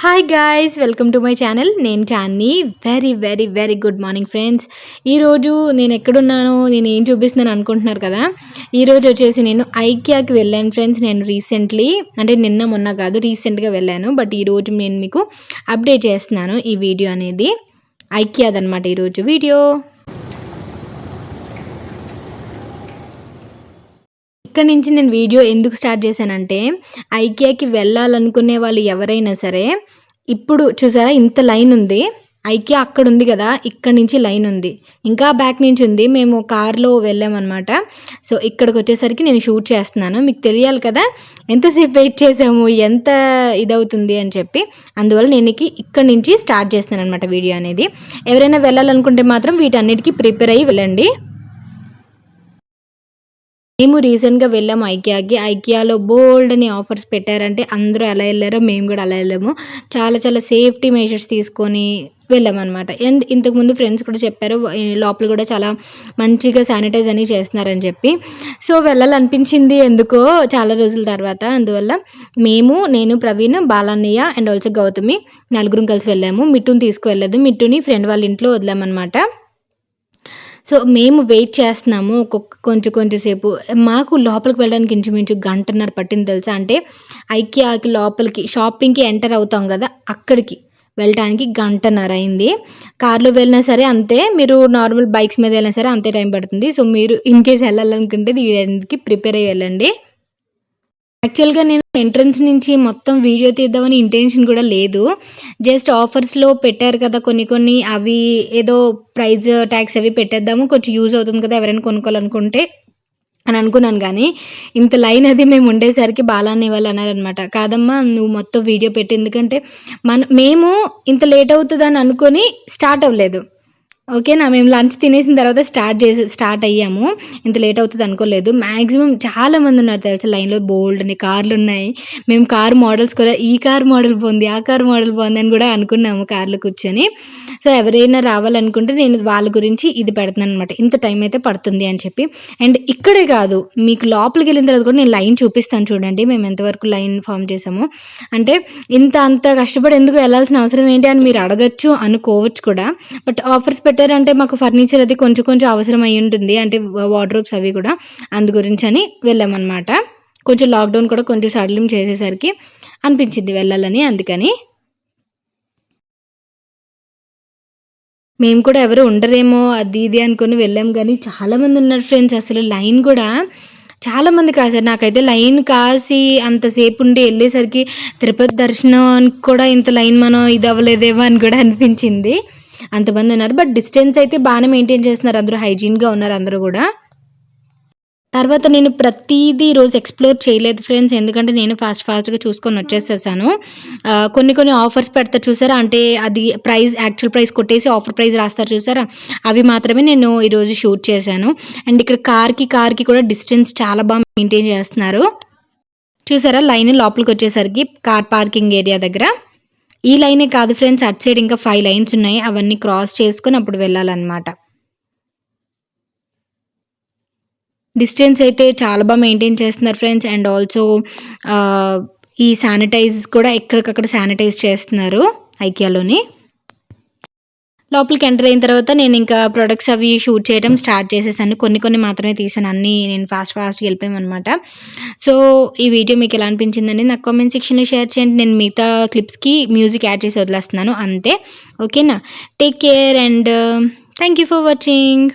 Hi guys, welcome to my channel. నేను Channi. Very very very good morning friends. ఈరోజు నేను ఎక్కడున్నానో, నేను ఏం చూపిస్తున్నాను అనుకుంటున్నారు కదా. ఈరోజు వచ్చేసి నేను ఐకియాకి వెళ్ళాను ఫ్రెండ్స్. నేను రీసెంట్లీ, అంటే నిన్న మొన్న కాదు, రీసెంట్గా వెళ్ళాను. బట్ ఈరోజు నేను మీకు అప్డేట్ చేస్తున్నాను. ఈ వీడియో అనేది ఐకియాదనమాట ఈరోజు వీడియో. ఇక్కడ నుంచి నేను వీడియో ఎందుకు స్టార్ట్ చేశానంటే, ఐకియాకి వెళ్ళాలనుకునే వాళ్ళు ఎవరైనా సరే, ఇప్పుడు చూసారా ఇంత లైన్ ఉంది. ఐకియా అక్కడ ఉంది కదా, ఇక్కడ నుంచి లైన్ ఉంది, ఇంకా బ్యాక్ నుంచి ఉంది. మేము కార్లో వెళ్ళామన్నమాట. సో ఇక్కడికి వచ్చేసరికి నేను షూట్ చేస్తున్నాను. మీకు తెలియాలి కదా ఎంతసేపు వెయిట్ చేసాము, ఎంత ఇదవుతుంది అని చెప్పి. అందువల్ల నేను ఇక్కడ నుంచి స్టార్ట్ చేస్తున్నాను అనమాట వీడియో అనేది. ఎవరైనా వెళ్ళాలనుకుంటే మాత్రం వీటన్నిటికీ ప్రిపేర్ అయ్యి వెళ్ళండి. మేము రీసెంట్గా వెళ్ళాము ఐకియాకి. ఐకియాలో బోల్డ్ అని ఆఫర్స్ పెట్టారంటే అందరూ ఎలా వెళ్ళారో మేము కూడా అలా వెళ్ళాము. చాలా చాలా సేఫ్టీ మెజర్స్ తీసుకొని వెళ్ళామన్నమాట. ఇంతకుముందు ఫ్రెండ్స్ కూడా చెప్పారు, లోపల కూడా చాలా మంచిగా శానిటైజ్ అని చేస్తున్నారని చెప్పి. సో వెళ్ళాలనిపించింది ఎందుకో చాలా రోజుల తర్వాత. అందువల్ల నేను, ప్రవీణ్, బాలాన్నయ్య అండ్ ఆల్సో గౌతమి నలుగురం కలిసి వెళ్ళాము. మిట్టుని తీసుకువెళ్ళదు, మిట్టుని ఫ్రెండ్ వాళ్ళ ఇంట్లో వదిలామన్నమాట. సో మేము వెయిట్ చేస్తున్నాము కొంచెం సేపు. మాకు లోపలికి వెళ్ళడానికి ఇంచుమించు గంటన్నర పట్టింది తెలుసా. అంటే ఐకియాకి లోపలికి షాపింగ్కి ఎంటర్ అవుతాం కదా, అక్కడికి వెళ్ళడానికి గంటన్నర అయింది. కార్లో వెళ్ళినా సరే అంతే, మీరు నార్మల్ బైక్స్ మీద వెళ్ళినా సరే అంతే టైం పడుతుంది. సో మీరు ఇన్ కేస్ వెళ్ళాలనుకుంటే దీనికి ప్రిపేర్ అయ్యి వెళ్ళండి. యాక్చువల్గా నేను ఎంట్రన్స్ నుంచి మొత్తం వీడియో తీద్దామని ఇంటెన్షన్ కూడా లేదు. జస్ట్ ఆఫర్స్లో పెట్టారు కదా కొన్ని అవి ఏదో ప్రైజ్ ట్యాగ్స్ అవి పెట్టేద్దాము, కొంచెం యూజ్ అవుతుంది కదా ఎవరైనా కొనుక్కోవాలనుకుంటే అని అనుకున్నాను. కానీ ఇంత లైన్ అది మేము ఉండేసరికి బాలాన్ని వాళ్ళు అన్నారనమాట, కాదమ్మా నువ్వు మొత్తం వీడియో పెట్టి, ఎందుకంటే మేము ఇంత లేట్ అవుతుందని అనుకొని స్టార్ట్ అవ్వలేదు. ఓకేనా, మేము లంచ్ తినేసిన తర్వాత స్టార్ట్ అయ్యాము. ఇంత లేట్ అవుతుంది అనుకోలేదు. మ్యాక్సిమం చాలామంది ఉన్నారు తెలుసా లైన్లో. బోల్డ్ అని కార్లు ఉన్నాయి. మేము కార్ మోడల్స్ కూడా, ఈ కార్ మోడల్ బాగుంది, ఆ కార్ మోడల్ బాగుంది అని కూడా అనుకున్నాము కార్లో కూర్చొని. సో ఎవరైనా రావాలనుకుంటే నేను వాళ్ళ గురించి ఇది పెడుతున్నాను అనమాట, ఇంత టైం అయితే పడుతుంది అని చెప్పి. అండ్ ఇక్కడే కాదు, మీకు లోపలికి వెళ్ళిన తర్వాత కూడా నేను లైన్ చూపిస్తాను చూడండి, మేము ఎంతవరకు లైన్ ఫామ్ చేసాము. అంటే అంత కష్టపడి ఎందుకు వెళ్ళాల్సిన అవసరం ఏంటి అని మీరు అడగచ్చు, అనుకోవచ్చు కూడా. బట్ ఆఫర్స్ పెట్టారంటే మాకు ఫర్నిచర్ అది కొంచెం అవసరం అయి ఉంటుంది, అంటే వార్డ్రోబ్స్ అవి కూడా. అందు గురించి అని వెళ్ళామన్నమాట. కొంచెం లాక్డౌన్ కూడా కొంచెం సడలిం చేసేసరికి అనిపించింది వెళ్ళాలని, అందుకని. మేము కూడా ఎవరు ఉండరేమో అది ఇది అనుకుని వెళ్ళాం. కానీ చాలామంది ఉన్నారు ఫ్రెండ్స్. అసలు లైన్ కూడా చాలామంది కాసారు. నాకైతే లైన్ కాసి అంతసేపు ఉండి వెళ్ళేసరికి తిరుపతి దర్శనానికి కూడా ఇంత లైన్ మనం ఇది అవ్వలేదేమో అని కూడా అనిపించింది. అంతమంది ఉన్నారు. బట్ డిస్టెన్స్ అయితే బాగానే మెయింటైన్ చేస్తున్నారు, అందరూ హైజీన్గా ఉన్నారు అందరూ కూడా. తర్వాత నేను ప్రతిదీ ఈరోజు ఎక్స్ప్లోర్ చేయలేదు ఫ్రెండ్స్, ఎందుకంటే నేను ఫాస్ట్గా చూసుకొని వచ్చేసేసాను. కొన్ని ఆఫర్స్ పెడతారు చూసారా, అంటే అది యాక్చువల్ ప్రైస్ కొట్టేసి ఆఫర్ ప్రైస్ రాస్తారు చూసారా, అవి మాత్రమే నేను ఈరోజు షూట్ చేశాను. అండ్ ఇక్కడ కార్కి కూడా డిస్టెన్స్ చాలా బాగా మెయింటైన్ చేస్తున్నారు చూసారా. లైన్ లోపలికి వచ్చేసరికి కార్ పార్కింగ్ ఏరియా దగ్గర ఈ లైనే కాదు ఫ్రెండ్స్, అటు సైడ్ ఇంకా 5 లైన్స్ ఉన్నాయి. అవన్నీ క్రాస్ చేసుకొని అప్పుడు వెళ్ళాలన్నమాట. డిస్టెన్స్ అయితే చాలా బాగా మెయింటైన్ చేస్తున్నారు ఫ్రెండ్స్. అండ్ ఆల్సో ఈ శానిటైజ్ కూడా ఎక్కడికక్కడ శానిటైజ్ చేస్తున్నారు ఐకియాలోని. లోపలికి ఎంటర్ అయిన తర్వాత నేను ఇంకా ప్రొడక్ట్స్ అవి షూట్ చేయడం స్టార్ట్ చేసేసాను. కొన్ని మాత్రమే తీసాను, అన్నీ నేను ఫాస్ట్గా వెళ్ళిపోయామన్నమాట. సో ఈ వీడియో మీకు ఎలా అనిపించిందని నాకు కామెంట్ సెక్షన్లో షేర్ చేయండి. నేను మిగతా క్లిప్స్కి మ్యూజిక్ యాడ్ చేసి వదిలేస్తున్నాను అంతే. ఓకేనా, take care and thank you for watching.